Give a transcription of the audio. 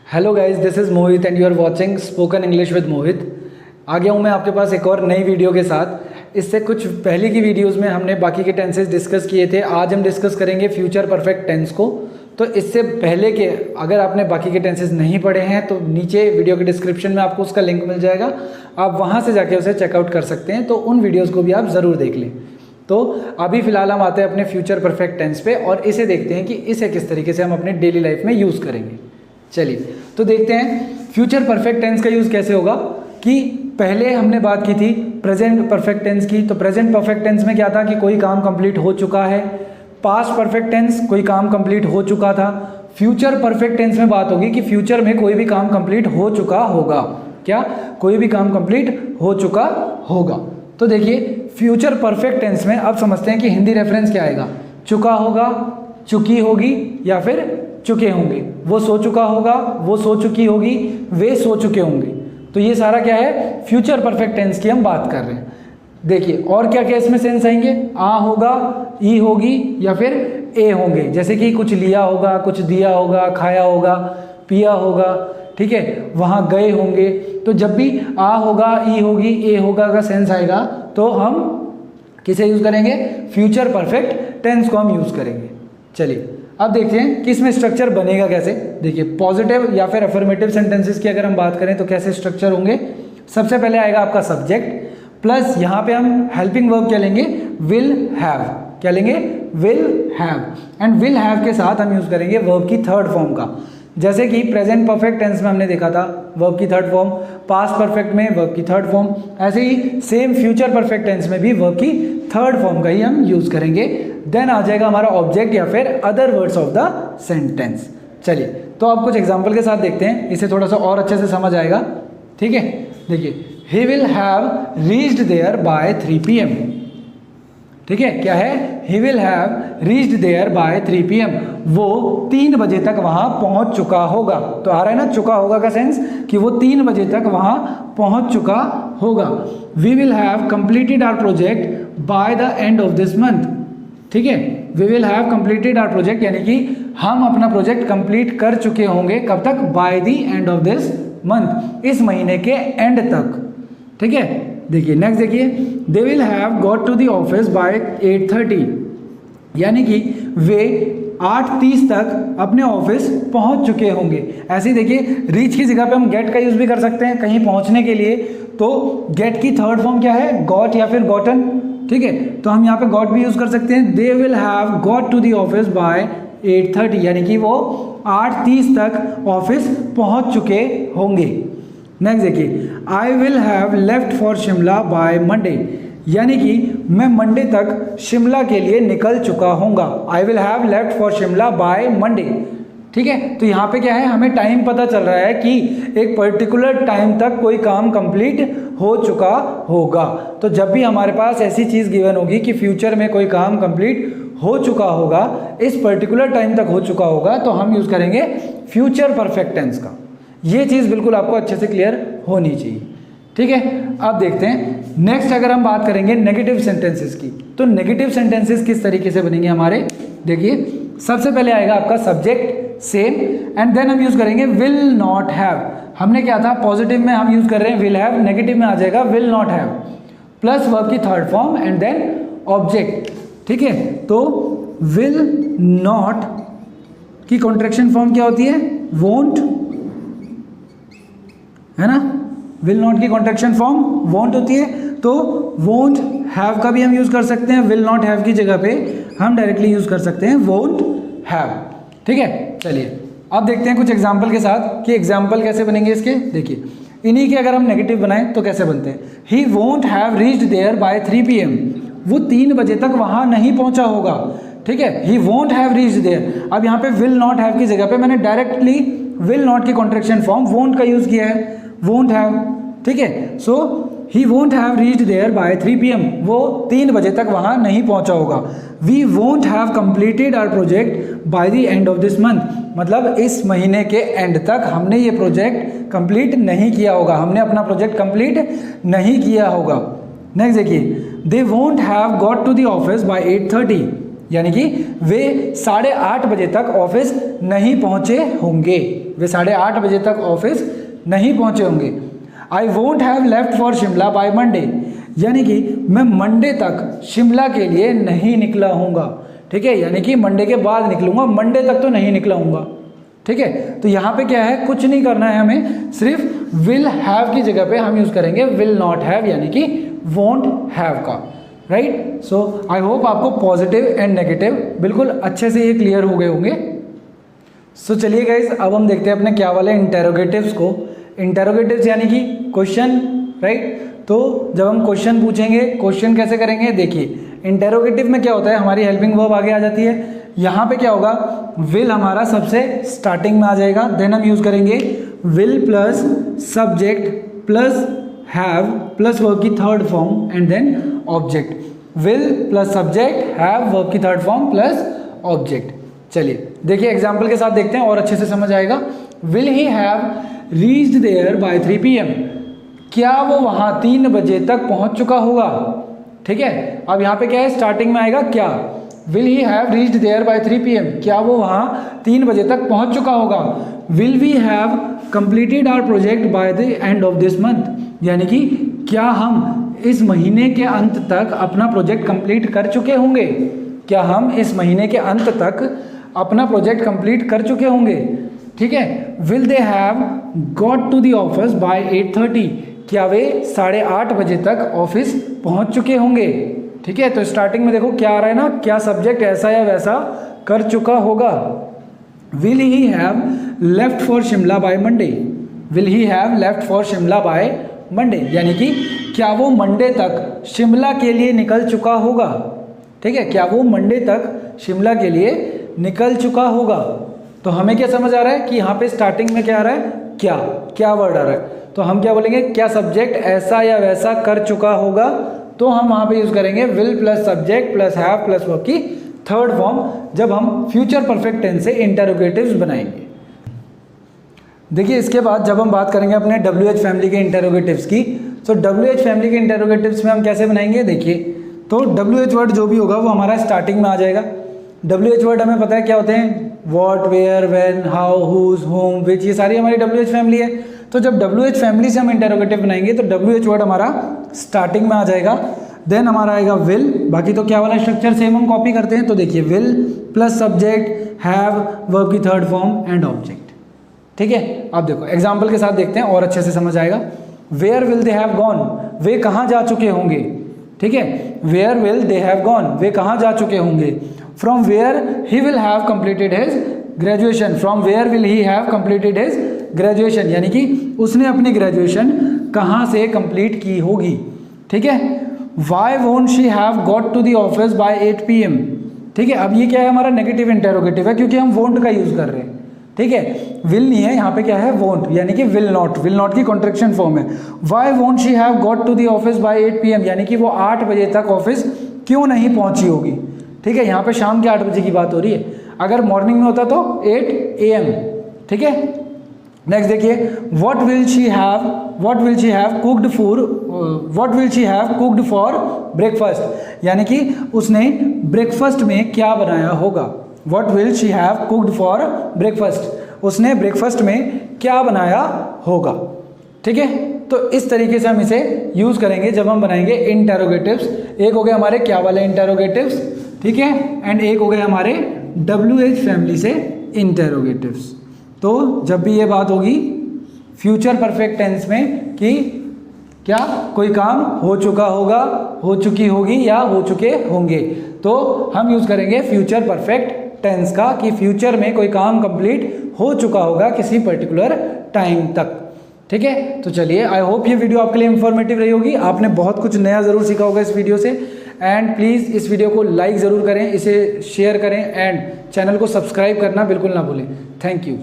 Hello guys, this is Mohit and you are watching spoken English with Mohit. आ गया हूँ मैं आपके पास एक और नई वीडियो के साथ। इससे कुछ पहले की वीडियोस में हमने बाकी के टेंसेस डिस्कस किए थे। आज हम डिस्कस करेंगे फ्यूचर परफेक्ट टेंस को। तो इससे पहले के अगर आपने बाकी के टेंसेस नहीं पढ़े हैं तो नीचे वीडियो के डिस्क्रिप्शन में आपको उसका लिंक मिल जाएगा, आप वहाँ से जाके उसे चेकआउट कर सकते हैं। तो उन वीडियोज़ को भी आप ज़रूर देख लें। तो अभी फ़िलहाल हम आते हैं अपने फ्यूचर परफेक्ट टेंस पे और इसे देखते हैं कि इसे किस तरीके से हम अपने डेली लाइफ में यूज़ करेंगे। चलिए तो देखते हैं फ्यूचर परफेक्ट टेंस का यूज़ कैसे होगा। कि पहले हमने बात की थी प्रेजेंट परफेक्ट टेंस की। तो प्रेजेंट परफेक्ट टेंस में क्या था कि कोई काम कंप्लीट हो चुका है। पास्ट परफेक्ट टेंस कोई काम कंप्लीट हो चुका था। फ्यूचर परफेक्ट टेंस में बात होगी कि फ्यूचर में कोई भी काम कंप्लीट हो चुका होगा। क्या? कोई भी काम कंप्लीट हो चुका होगा। तो देखिए फ्यूचर परफेक्ट टेंस में अब समझते हैं कि हिंदी रेफरेंस क्या आएगा। चुका होगा, चुकी होगी या फिर चुके होंगे। वो सो चुका होगा, वो सो चुकी होगी, वे सो चुके होंगे। तो ये सारा क्या है? फ्यूचर परफेक्ट टेंस की हम बात कर रहे हैं। देखिए और क्या क्या इसमें सेंस आएंगे। आ होगा, ई होगी या फिर ए होंगे। जैसे कि कुछ लिया होगा, कुछ दिया होगा, खाया होगा, पिया होगा, ठीक है, वहाँ गए होंगे। तो जब भी आ होगा, ई होगी, ए होगा का सेंस आएगा तो हम किसे यूज़ करेंगे? फ्यूचर परफेक्ट टेंस को हम यूज़ करेंगे। चलिए अब देखते हैं कि इसमें स्ट्रक्चर बनेगा कैसे। देखिए पॉजिटिव या फिर अफर्मेटिव सेंटेंसेस की अगर हम बात करें तो कैसे स्ट्रक्चर होंगे। सबसे पहले आएगा आपका सब्जेक्ट प्लस यहाँ पे हम हेल्पिंग वर्ब क्या लेंगे? Will have. क्या लेंगे? Will have. And will have के साथ हम यूज़ करेंगे वर्ब की थर्ड फॉर्म का। जैसे कि प्रेजेंट परफेक्ट टेंस में हमने देखा था वर्ब की थर्ड फॉर्म, पास्ट परफेक्ट में वर्ब की थर्ड फॉर्म, ऐसे ही सेम फ्यूचर परफेक्ट टेंस में भी वर्ब की थर्ड फॉर्म का ही हम यूज़ करेंगे। देन आ जाएगा हमारा ऑब्जेक्ट या फिर other words of the sentence. चलिए तो आप कुछ एग्जांपल के साथ देखते हैं, इसे थोड़ा सा और अच्छे से समझ आएगा। ठीक है, देखिए he will have reached there by 3 PM। ठीक है, क्या है? He will have reached there by 3 PM। वो 3 बजे तक वहां पहुंच चुका होगा। तो आ रहा है ना चुका होगा का सेंस कि वो 3 बजे तक वहां पहुंच चुका होगा। We will have completed our project by the end of this month. ठीक है, we will have completed our project यानी कि हम अपना प्रोजेक्ट कंप्लीट कर चुके होंगे। कब तक? Bye the end of this month, इस महीने के एंड तक। ठीक है, देखिए नेक्स्ट देखिए they will have got to the office by 8:30 यानी कि वे 8:30 तक अपने ऑफिस पहुंच चुके होंगे। ऐसे ही देखिए रीच की जगह पे हम गेट का यूज भी कर सकते हैं कहीं पहुंचने के लिए। तो गेट की थर्ड फॉर्म क्या है? गॉट या फिर गॉटन। ठीक है, तो हम यहाँ पे गॉट भी यूज कर सकते हैं। They will have got to the office by 8:30 यानी कि वो 8:30 तक ऑफिस पहुंच चुके होंगे। नेक्स्ट देखिए आई will have left for Shimla by Monday यानी कि मैं मंडे तक शिमला के लिए निकल चुका हूँगा। I will have left for Shimla by Monday. ठीक है, तो यहाँ पे क्या है? हमें टाइम पता चल रहा है कि एक पर्टिकुलर टाइम तक कोई काम कंप्लीट हो चुका होगा। तो जब भी हमारे पास ऐसी चीज़ गिवन होगी कि फ्यूचर में कोई काम कंप्लीट हो चुका होगा, इस पर्टिकुलर टाइम तक हो चुका होगा, तो हम यूज़ करेंगे फ्यूचर परफेक्ट टेंस का। ये चीज़ बिल्कुल आपको अच्छे से क्लियर होनी चाहिए। ठीक है, अब देखते हैं नेक्स्ट अगर हम बात करेंगे नेगेटिव सेंटेंसेस की। तो नेगेटिव सेंटेंसेस किस तरीके से बनेंगे हमारे? देखिए सबसे पहले आएगा आपका सब्जेक्ट सेम एंड देन हम यूज़ करेंगे विल नॉट हैव। हमने क्या था? पॉजिटिव में हम यूज़ कर रहे हैं विल हैव, नेगेटिव में आ जाएगा will not have plus verb की third form and then object. ठीक है, तो विल नॉट की कॉन्ट्रैक्शन फॉर्म क्या होती है? वोंट, है ना? विल नॉट की कॉन्ट्रैक्शन फॉर्म वोंट होती है। तो वोंट हैव का भी हम यूज कर सकते हैं। विल नॉट हैव की जगह पे हम डायरेक्टली यूज कर सकते हैं वोंट हैव। ठीक है, चलिए अब देखते हैं कुछ एग्जांपल के साथ कि एग्जांपल कैसे बनेंगे इसके। देखिए इन्हीं के अगर हम नेगेटिव बनाएं तो कैसे बनते हैं। He won't have reached there by 3 PM। वो 3 बजे तक वहां नहीं पहुंचा होगा। ठीक है, he won't have reached there. अब यहाँ पे विल नॉट हैव की जगह पे मैंने डायरेक्टली विल नॉट की कॉन्ट्रैक्शन फॉर्म वोंट का यूज किया है, वोंट हैव। ठीक है, so he won't have reached there by 3 PM। वो 3 बजे तक वहां नहीं पहुंचा होगा। We won't have completed our project by the end of this month. मतलब इस महीने के एंड तक हमने ये प्रोजेक्ट कंप्लीट नहीं किया होगा, हमने अपना प्रोजेक्ट कंप्लीट नहीं किया होगा। नेक्स्ट देखिए they won't have got to the office by 8:30 यानी कि वे 8:30 बजे तक ऑफिस नहीं पहुंचे होंगे, वे 8:30 बजे तक ऑफिस नहीं पहुंचे होंगे। I won't have left for Shimla by Monday, यानी कि मैं मंडे तक शिमला के लिए नहीं निकला हूँगा, ठीक है, यानी कि मंडे के बाद निकलूंगा, मंडे तक तो नहीं निकला हूँगा, ठीक है। तो यहाँ पे क्या है, कुछ नहीं करना है हमें, सिर्फ विल हैव की जगह पे हम यूज करेंगे विल नॉट हैव, यानी कि वोंट हैव का, राइट। सो आई होप आपको पॉजिटिव एंड नेगेटिव बिल्कुल अच्छे से ये क्लियर हो गए होंगे। सो चलिए गाइस, अब हम देखते हैं अपने क्या वाले इंटेरोगेटिव्स को। इंटेरोगेटिव्स यानी कि क्वेश्चन, राइट। तो जब हम क्वेश्चन पूछेंगे, क्वेश्चन कैसे करेंगे, देखिए इंटेरोगेटिव में क्या होता है, हमारी हेल्पिंग वर्ब आगे आ जाती है। यहाँ पे क्या होगा, विल हमारा सबसे स्टार्टिंग में आ जाएगा, देन हम यूज करेंगे will plus subject plus have plus verb की third form and then object. Will plus subject have verb की थर्ड फॉर्म प्लस ऑब्जेक्ट। चलिए देखिए एग्जाम्पल के साथ देखते हैं और अच्छे से समझ आएगा। Will he have reached there by 3 PM, क्या वो वहां 3 बजे तक पहुंच चुका होगा, ठीक है। अब यहाँ पे क्या है, स्टार्टिंग में आएगा क्या, will he have reached there by 3 PM, क्या वो वहाँ 3 बजे तक पहुँच चुका होगा। Will we have completed our project by the end of this month, यानी कि क्या हम इस महीने के अंत तक अपना प्रोजेक्ट कंप्लीट कर चुके होंगे, क्या हम इस महीने के अंत तक अपना प्रोजेक्ट कंप्लीट कर चुके होंगे, ठीक है। Will they have got to the office by 8:30, क्या वे 8:30 बजे तक ऑफिस पहुंच चुके होंगे, ठीक है। तो स्टार्टिंग में देखो क्या आ रहा है ना, क्या सब्जेक्ट ऐसा या वैसा कर चुका होगा। Will he have left for Shimla by Monday, will he have left for Shimla by Monday, यानी कि क्या वो मंडे तक शिमला के लिए निकल चुका होगा, ठीक है, क्या वो मंडे तक शिमला के लिए निकल चुका होगा। तो हमें क्या समझ आ रहा है कि यहाँ पे स्टार्टिंग में क्या आ रहा है, क्या वर्ड आ रहा है, तो हम क्या बोलेंगे, क्या सब्जेक्ट ऐसा या वैसा कर चुका होगा, तो हम वहां पे यूज करेंगे will plus subject plus have plus verb की थर्ड फॉर्म, जब हम फ्यूचर परफेक्ट टेंस से इंटेरोगेटिव्स बनाएंगे। देखिए इसके बाद जब हम बात करेंगे अपने WH फैमिली के इंटेरोगेटिव्स की, तो WH फैमिली के इंटेरोगेटिव्स में हम कैसे बनाएंगे, देखिए तो WH वर्ड जो भी होगा वो हमारा स्टार्टिंग में आ जाएगा। WH वर्ड हमें पता है क्या होते हैं, what, where, when, how, who, whom, which, ये सारी हमारी WH फैमिली है। तो जब WH फैमिली से हम इंटेरोगेटिव बनाएंगे तो WH वर्ड हमारा स्टार्टिंग में आ जाएगा, देन हमारा आएगा विल, बाकी तो क्या वाला स्ट्रक्चर सेम हम कॉपी करते हैं। तो देखिए will plus subject have verb की थर्ड फॉर्म एंड ऑब्जेक्ट, ठीक है। अब देखो एग्जाम्पल के साथ देखते हैं और अच्छे से समझ आएगा। Where will they have gone, वे कहाँ जा चुके होंगे, ठीक है। Where will they have gone, वे कहाँ जा चुके होंगे। From where he will have completed his graduation, from where will he have completed his graduation, यानी कि उसने अपनी ग्रेजुएशन कहाँ से कंप्लीट की होगी, ठीक है। Why won't she have got to the office by 8 PM, ठीक है। अब ये क्या है, हमारा नेगेटिव इंटेरोगेटिव है क्योंकि हम वोंट का यूज कर रहे हैं, ठीक है। विल नहीं है यहाँ पे, क्या है, वोंट, यानी कि विल नॉट की कॉन्ट्रैक्शन फॉर्म है। Why won't she have got to the office by 8 PM, यानी कि वो 8 बजे तक ऑफिस क्यों नहीं पहुंची होगी, ठीक है। यहाँ पे शाम के 8 बजे की बात हो रही है, अगर मॉर्निंग में होता तो 8 AM, ठीक है। नेक्स्ट देखिए, what will she have cooked for breakfast, यानी कि उसने ब्रेकफास्ट में क्या बनाया होगा। What will she have cooked for breakfast, उसने ब्रेकफास्ट में क्या बनाया होगा, ठीक है। तो इस तरीके से हम इसे यूज करेंगे जब हम बनाएंगे इंटेरोगेटिव्स। एक हो गए हमारे क्या वाले इंटेरोगेटिव्स, ठीक है, एंड एक हो गए हमारे WH फैमिली से इंटेरोगेटिव्स। तो जब भी ये बात होगी फ्यूचर परफेक्ट टेंस में कि क्या कोई काम हो चुका होगा, हो चुकी होगी या हो चुके होंगे, तो हम यूज करेंगे फ्यूचर परफेक्ट टेंस का कि फ्यूचर में कोई काम कंप्लीट हो चुका होगा किसी पर्टिकुलर टाइम तक, ठीक है। तो चलिए, आई होप ये वीडियो आपके लिए इंफॉर्मेटिव रही होगी, आपने बहुत कुछ नया ज़रूर सीखा होगा इस वीडियो से। एंड प्लीज़ इस वीडियो को लाइक ज़रूर करें, इसे शेयर करें एंड चैनल को सब्सक्राइब करना बिल्कुल ना भूलें। Thank you.